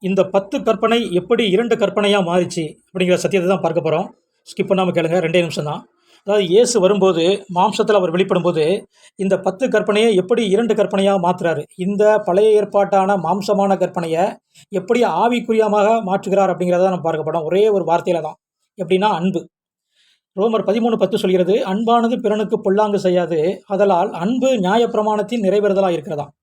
இந்த 10 கற்பனை எப்படி 2 கற்பனையா மாறிச்சு அப்படிங்கிற சத்தியத்தை தான் பார்க்க போறோம். ஸ்கிப் பண்ணாம கேளுங்க. 2 நிமிஷம் தான். அதாவது இயேசு வரும்போது, மாம்சத்துல அவர் வெளிப்படும்போது, இந்த 10 கற்பனையை எப்படி 2 கற்பனையா மாத்துறாரு. இந்த பழைய ஏற்பாட்டான மாம்சமான கற்பனைய எப்படி ஆவிக்குரியமாக மாற்றுகிறார் அப்படிங்கிறத நம்ம பார்க்க போறோம். ஒரே ஒரு வார்த்தையில தான். எப்படின்னா அன்பு. ரோமர் 13:10 சொல்கிறது, அன்பானது பிறனுக்கு பொல்லாங்கு செய்யாது, ஆதலால் அன்பு நியாயப்பிரமாணத்தின் நிறைவேறுதலா இருக்கிறதாம்.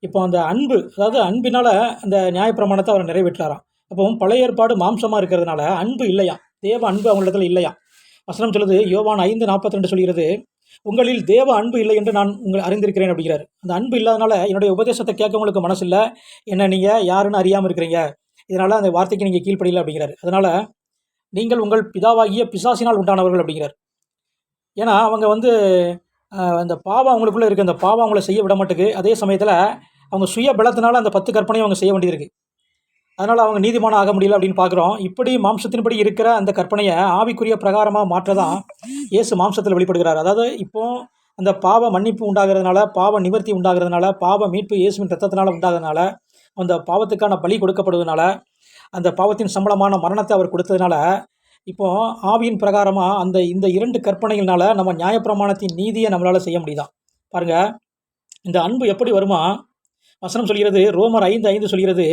இப்போ அந்த அன்பு, அதாவது அன்பினால அந்த நியாயப்பிரமாணத்தை அவர் நிறைவேற்றாராம். அப்போ பழைய ஏற்பாடு மாம்சமா இருக்கிறதுனால அன்பு இல்லையா, தேவ அன்பு அவங்களிடத்துல இல்லையா. வசனம் சொல்லுது, யோவான் 5:42 சொல்கிறது, உங்களில் தேவ அன்பு இல்லை என்று நான் உங்களை அறிந்திருக்கிறேன் அப்படிங்கிறாரு. அந்த அன்பு இல்லாதனால என்னுடைய உபதேசத்தை கேட்க உங்களுக்கு மனசு இல்லை, என்ன நீங்கள் யாருன்னு அறியாமல் இருக்கிறீங்க, இதனால் அந்த வார்த்தைக்கு நீங்கள் கீழ்ப்படியல அப்படிங்கிறாரு. அதனால் நீங்கள் உங்கள் பிதாவாகிய பிசாசினால் உண்டானவர்கள் அப்படிங்கிறார். ஏன்னா அவங்க அந்த பாவம் அவங்களுக்குள்ளே இருக்குது, அந்த பாவம் அவங்கள செய்ய விட மாட்டுக்கு. அதே சமயத்தில் அவங்க சுய பலத்தினால அந்த 10 கற்பனையும் அவங்க செய்ய வேண்டியிருக்கு. அதனால் அவங்க நீதிமானம் ஆக முடியல அப்படின்னு பார்க்குறோம். இப்படி மாம்சத்தின்படி இருக்கிற அந்த கற்பனையை ஆவிக்குரிய பிரகாரமாக மாற்றதான் இயேசு மாம்சத்தில் வெளிப்படுகிறார். அதாவது இப்போ அந்த பாவ மன்னிப்பு உண்டாகிறதுனால, பாவ நிவர்த்தி உண்டாகிறதுனால, பாவ மீட்பு இயேசுவின் ரத்தத்தினால உண்டாகிறதுனால, அந்த பாவத்துக்கான பலி கொடுக்கப்படுவதனால, அந்த பாவத்தின் சம்பளமான மரணத்தை அவர் கொடுத்ததுனால, இப்போ ஆவியின் பிரகாரமாக இந்த 2 கற்பனைகள்னால நம்ம நியாயப்பிரமாணத்தின் நீதியை நம்மளால் செய்ய முடியுதான். பாருங்கள், இந்த அன்பு எப்படி வருமா. வசனம் சொல்கிறது, ரோமர் 5:5 சொல்கிறது,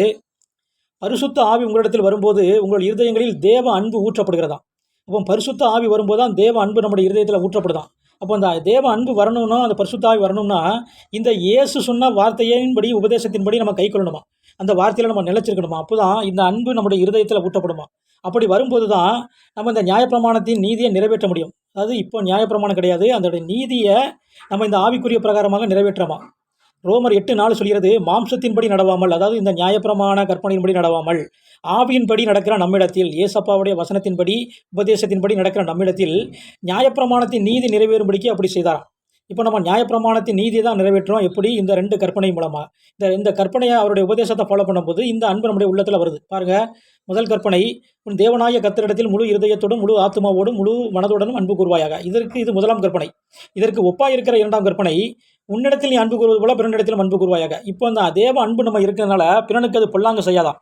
பரிசுத்த ஆவி உங்களிடத்தில் வரும்போது உங்கள் இருதயங்களில் தேவ அன்பு ஊற்றப்படுகிறதா. அப்போ பரிசுத்த ஆவி வரும்போது தான் தேவ அன்பு நம்முடைய இருதயத்தில் ஊற்றப்படுதான். அப்போ அந்த தேவ அன்பு வரணும்னா, அந்த பரிசுத்த ஆவி வரணும்னா, இந்த இயேசு சொன்ன வார்த்தையின்படி, உபதேசத்தின்படி நம்ம கை கொள்ளணுமா, அந்த வார்த்தையில் நம்ம நிலைச்சிருக்கணுமா. அப்போ தான் இந்த அன்பு நம்முடைய இருதயத்தில் ஊற்றப்படுமா. அப்படி வரும்போது தான் நம்ம இந்த நியாயப்பிரமாணத்தின் நீதியை நிறைவேற்ற முடியும். அதாவது இப்போ நியாயப்பிரமாணம் கிடையாது, அதோடைய நீதியை நம்ம இந்த ஆவிக்குரிய பிரகாரமாக நிறைவேற்றமா. ரோமர் 8:4 சொல்கிறது, மாம்சத்தின்படி நடவாமல், அதாவது இந்த நியாயப்பிரமாண கற்பனையின்படி நடவாமல், ஆவியின்படி நடக்கிற நம்மிடத்தில், ஏசப்பாவுடைய வசனத்தின்படி, உபதேசத்தின்படி நடக்கிற நம்மிடத்தில் நியாயப்பிரமாணத்தின் நீதி நிறைவேறும்படிக்கு அப்படி செய்தாராம். இப்போ நம்ம நியாயப்பிரமாணத்தின் நீதியை தான் நிறைவேற்றுறோம். எப்படி? இந்த 2 கற்பனை மூலமாக. இந்த கற்பனையை, அவருடைய உபதேசத்தை ஃபாலோ பண்ணும்போது இந்த அன்பு நம்முடைய உள்ளத்தில் வருது. பாருங்கள், முதல் கற்பனை, உன் தேவனாய கர்த்தரிடத்தில் முழு இருதயத்தோடும், முழு ஆத்மாவோடும், முழு மனதுடனும் அன்பு கூர்வாயாக. இது முதலாம் கற்பனை. இதற்கு ஒப்பாக இருக்கிற 2ஆம் கற்பனை, உன்னிடத்தில் நீ அன்பு கூறுவது போல பிறனிடத்திலும் அன்பு கூர்வாயாக. இப்போ அந்த தேவ அன்பு நம்ம இருக்கிறதுனால பிறனுக்கு அது பொல்லாங்க செய்யாதான்.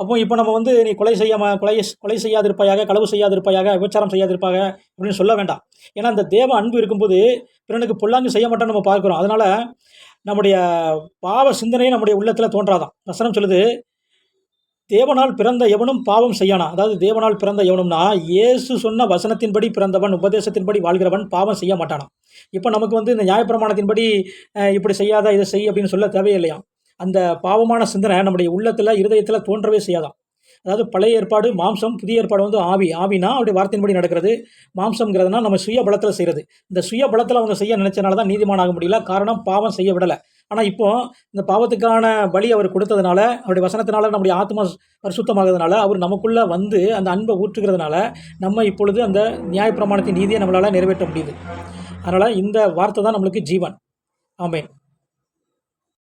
அப்போ இப்போ நம்ம நீ கொலை செய்யாதிருப்பாயாக, களவு செய்யாதிருப்பாயாக, விபச்சாரம் செய்யாதிருப்பாக அப்படின்னு சொல்ல வேண்டாம். ஏன்னா அந்த தேவ அன்பு இருக்கும்போது பிறனுக்கு பொல்லாங்கு செய்ய மாட்டோம்னு நம்ம பார்க்குறோம். அதனால் நம்முடைய பாவ சிந்தனையை நம்முடைய உள்ளத்தில் தோன்றாதான். வசனம் சொல்லுது, தேவனால் பிறந்த எவனும் பாவம் செய்யானா. அதாவது தேவனால் பிறந்த எவனும்னா, இயேசு சொன்ன வசனத்தின்படி பிறந்தவன், உபதேசத்தின்படி வாழ்கிறவன் பாவம் செய்ய மாட்டானா. இப்போ நமக்கு இந்த நியாயப்பிரமாணத்தின்படி இப்படி செய்யாத, இதை செய் அப்படின்னு சொல்ல தேவையில்லையா. அந்த பாவமான சிந்தனை நம்முடைய உள்ளத்தில், இருதயத்தில் தோன்றவே செய்யாதான். அதாவது பழைய ஏற்பாடு மாம்சம், புதிய ஏற்பாடு ஆவினா அவருடைய வார்த்தையின்படி நடக்கிறது. மாம்சம்ங்கிறதுனா நம்ம சுய பலத்தில் செய்கிறது. இந்த சுய பலத்தில் அவங்க செய்ய நினைச்சனால தான் நீதிமான் ஆக முடியல. காரணம், பாவம் செய்ய விடலை. ஆனால் இப்போ இந்த பாவத்துக்கான பலி அவர் கொடுத்ததுனால, அவருடைய வசனத்தினால நம்முடைய ஆத்மா பரிசுத்தமாகிறதுனால, அவர் நமக்குள்ளே அந்த அன்பை ஊற்றுகிறதுனால நம்ம இப்பொழுது அந்த நியாயப்பிரமாணத்தின் நீதியை நம்மளால் நிறைவேற்ற முடியுது. அதனால் இந்த வார்த்தை தான் நம்மளுக்கு ஜீவன். ஆமென்.